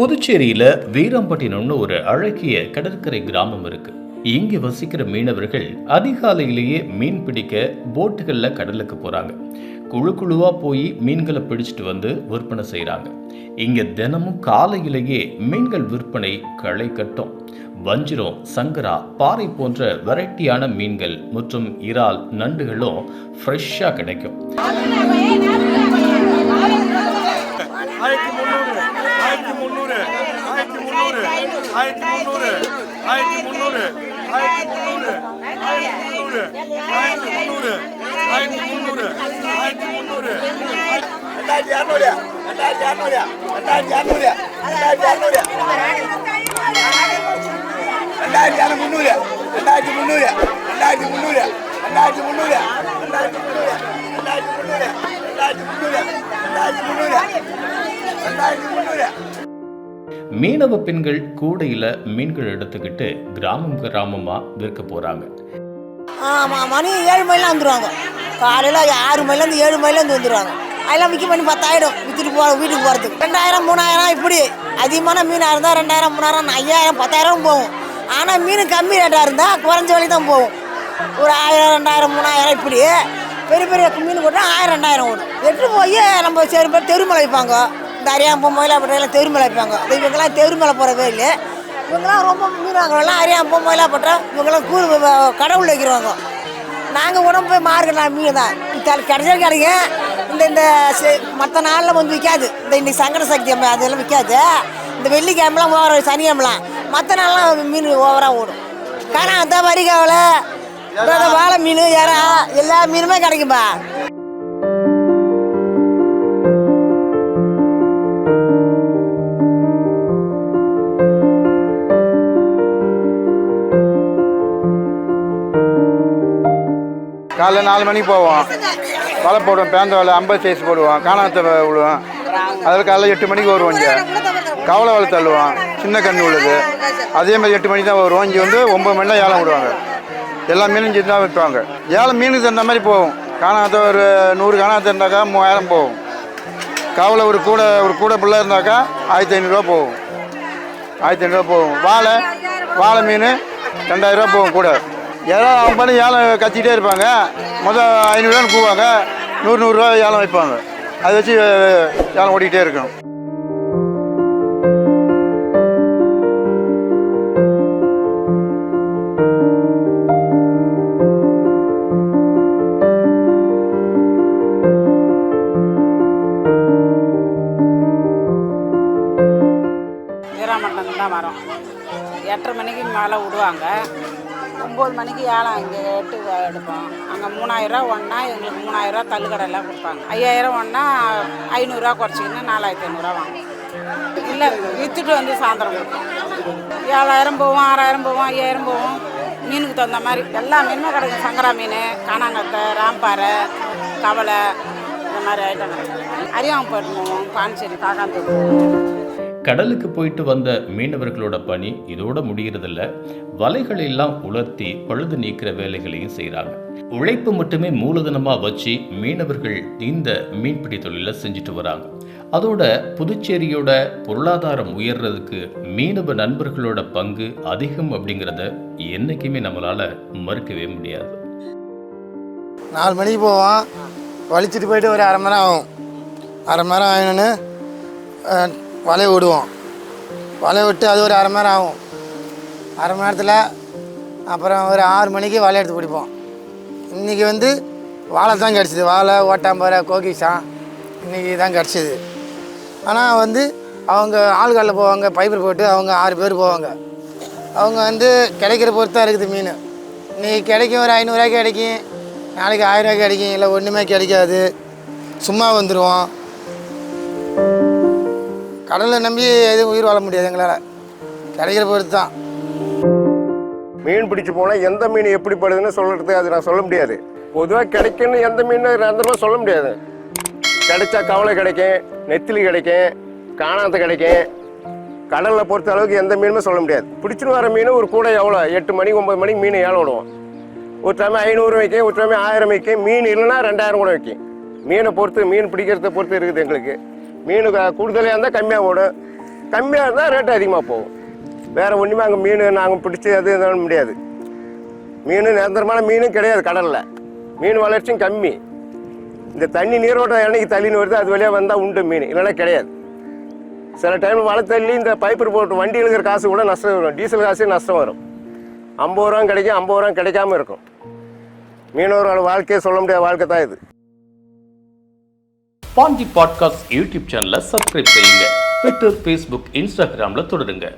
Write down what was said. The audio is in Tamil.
புதுச்சேரியில வீராம்பட்டினம்னு ஒரு அழகிய கடற்கரை கிராமம் இருக்கு. இங்க வசிக்கிற மீனவர்கள் அதிகாலையிலேயே மீன் பிடிக்க போட்டுகள்ல கடலுக்கு போறாங்க. குழு குழுவா போய் மீன்களை பிடிச்சிட்டு வந்து விற்பனை செய்யறாங்க. இங்க தினமும் காலையிலேயே மீன்கள் விற்பனை களை கட்டும். வஞ்சிரம், சங்கரா, பாறை போன்ற வெரைட்டியான மீன்கள் மற்றும் இறால், நண்டுகளும் ஃப்ரெஷ்ஷாக கிடைக்கும். மீனவ பெண்கள் கூடையில மீன்கள் எடுத்துக்கிட்டு கிராமமா விற்க போறாங்க. மணி 7 மணிலாம் வந்துடுவாங்க. காலையில் 6 மணிலேருந்து 7 மணிலேருந்து வந்துடுவாங்க. அதெல்லாம் விற்க பண்ணி 10,000 விற்றுட்டு வீட்டுக்கு போகிறதுக்கு 2000 3000 இப்படி. அதிகமான மீனாக இருந்தால் 2000 3000 5000 10,000 போகும். ஆனால் மீன் கம்மி ரேட்டாக இருந்தால் குறைஞ்ச வழி தான் போகும். ஒரு 1000 2000 3000 இப்படி. பெரிய பெரிய மீன் போட்டால் 1000 2000 ஓடும். எடுத்து போய் நம்ம சரி பேர் தெருமலை வைப்பாங்க. இந்த அரியாம்பம் மயிலாப்பட்டையெல்லாம் தெருமலை வைப்பாங்க. இவங்கெல்லாம் தெருமலை போகிறவே இல்லை. இவங்கெல்லாம் ரொம்ப மீன் வாங்குறவங்களாம் அரியாம்பம் மயிலாப்பட்டை இவங்கெல்லாம் கடவுள் வைக்கிறவங்க. நாங்கள் உடம்பு போய் மார்க்கெட் மீன் தான் கிடைச்சாலும் கிடைக்கும். இந்த மற்ற நாளில் வந்து விற்காது. இன்னைக்கு சங்கட சக்தி அதெல்லாம் விற்காது. இந்த வெள்ளிக்கிழமெலாம் ஓவர சனிக்கிழமெலாம் மற்ற நாள்லாம் மீன் ஓவராக ஓடும். காணாத வரிகாவலை வாழை மீன் இறா எல்லா மீனுமே கிடைக்கும்பா. காலைல 4 மணிக்கு போவோம். வலை போடுவோம். பேந்த வலை 50 சைஸ் போடுவோம். காணாத்த விடுவோம். அதில் காலைல 8 மணிக்கு வருவோம். இங்கே கவலை வலை தள்ளுவோம். சின்ன கண்ணு உள்ளது. அதே மாதிரி 8 மணிக்கு தான் வருவோம். இங்கே வந்து 9 மணி தான் ஏலம் விடுவாங்க. எல்லா மீனும் செஞ்சு தான் விற்பாங்க. ஏலம் மீனுக்கு தகுந்த மாதிரி போகும். காணாத்த ஒரு 100 காணாத்த இருந்தாக்கா 3000 போகும். கவலை ஒரு கூடை பிள்ளை இருந்தாக்கா 1500 போகும். 1500 போகும். வாழை மீன் 2000 போகும் கூட. யாராவது அவங்க பண்ணி ஏலம் கத்திக்கிட்டே இருப்பாங்க. மொதல் 500 போவாங்க. 100 ஏலம் வைப்பாங்க. அதை வச்சு ஏலம் ஓடிக்கிட்டே இருக்கும். வீராம்பட்டினம் தான் வரோம். 8:30 மணிக்கு மேலே விடுவாங்க. 9 மணிக்கு ஏலம் இங்கே எடுப்போம். அங்கே 3000 ஒன்றா எங்களுக்கு 3000 தள்ளுக்கடையெல்லாம் கொடுப்பாங்க. 5000 ஒன்றா 500 குறைச்சிக்கின்னு 4500 வாங்குவோம். இல்லை விற்றுட்டு வந்து சாயந்தரம் கொடுப்போம். 7000 போவோம், 6000 போவோம், 5000 போவோம். மீனுக்கு தகுந்த மாதிரி எல்லா மீனுமே கிடைக்கும். சங்கரா மீன், காணாங்கத்தை, ராம்பாறை, கவலை இந்த மாதிரி ஐட்டம் கிடைக்கும். அரியாங்க போட்டு போவோம். பாண்டிச்சேரி, காக்காந்தூர். கடலுக்கு போயிட்டு வந்த மீனவர்களோட பணி இதோட முடிகிறதில்ல. வலைகளை எல்லாம் உலர்த்தி பழுது நீக்கிற வேலைகளையும் செய்கிறாங்க. உழைப்பு மட்டுமே மூலதனமா வச்சு மீனவர்கள் இந்த மீன்பிடி தொழிலை செஞ்சுட்டு வராங்க. அதோட புதுச்சேரியோட பொருளாதாரம் உயர்றதுக்கு மீனவ நண்பர்களோட பங்கு அதிகம் அப்படிங்கிறத என்னைக்குமே நம்மளால மறுக்கவே முடியாது. 4 மணிக்கு போவோம். வலிச்சுட்டு போயிட்டு ஒரு 1/2 மணி நேரம் ஆகும். 1/2 மணி நேரம் ஆகணுன்னு வலையை விடுவோம். வலையை விட்டு அது ஒரு 1/2 மணி நேரம் ஆகும். 1/2 மணி நேரத்தில் அப்புறம் ஒரு 6 மணிக்கு வலை எடுத்து பிடிப்போம். இன்றைக்கி வந்து வாழை தான் கிடச்சிது. வாழை, ஓட்டாம்பரை, கோகிஷான் இன்றைக்கி தான் கிடச்சிது. ஆனால் வந்து அவங்க ஆள்காலில் போவாங்க. பைப்பர் போட்டு அவங்க 6 பேர் போவாங்க. அவங்க வந்து கிடைக்கிற பொறுத்து தான் இருக்குது மீன். இன்றைக்கி கிடைக்கும் ஒரு 500 கிடைக்கும். நாளைக்கு 1000 கிடைக்கும். இல்லை ஒன்றுமே கிடைக்காது. சும்மா வந்துடுவோம். கடலை நம்பி எதுவும் உயிர் வாழ முடியாது. எங்களால் கிடைக்கிற பொறுத்து தான். மீன் பிடிச்சி போனால் எந்த மீன் எப்படிப்படுதுன்னு சொல்கிறது அது நான் சொல்ல முடியாது. பொதுவாக கிடைக்குன்னு எந்த மீன் அந்த சொல்ல முடியாது. கிடைச்சா கவலை கிடைக்கும், நெத்திலி கிடைக்கும், காணாத்த கிடைக்கும். கடலில் பொறுத்த அளவுக்கு எந்த மீனுமே சொல்ல முடியாது. பிடிச்சிட்டு வர மீன் ஒரு கூட எவ்வளோ 8 மணிக்கு 9 மணிக்கு மீன் ஏலம் விடுவோம். ஒரு டைம் 500 வைக்கும், ஒரு டைம் 1000 வைக்கும். மீன் இல்லைன்னா 2000 கூட வைக்கும். மீனை பொறுத்து, மீன் பிடிக்கிறத பொறுத்து இருக்குது. எங்களுக்கு மீன் கூடுதலாக இருந்தால் கம்மியாக ஓடும், கம்மியாக இருந்தால் ரேட்டு அதிகமாக போகும். வேறு ஒன்றுமே அங்கே மீன் நாங்கள் பிடிச்சி அது எதுவும் முடியாது. மீன் நிரந்தரமான மீனும் கிடையாது கடலில். மீன் வளர்ச்சியும் கம்மி. இந்த தண்ணி நீரோட்டம் என்னைக்கு தள்ளின்னு வருது அது வழியாக வந்தால் உண்டு மீன், இல்லைன்னா கிடையாது. சில டைம் வலை தள்ளி இந்த பைப்பர் போட்டு வண்டி இருக்கிற காசு கூட நஷ்டம் வரும். டீசல் காசே நஷ்டம் வரும். 50 ரூபா கிடைக்கும், 50 ரூபா கிடைக்காம இருக்கும். மீனவரோட வாழ்க்கையை சொல்ல முடியாத வாழ்க்கை தான் இது. பாண்டி பாட்காஸ்ட் யூடியூப் சேனலை சப்ஸ்கிரைப் செய்யுங்க. ட்விட்டர், ஃபேஸ்புக், இன்ஸ்டாகிராமில் தொடருங்க.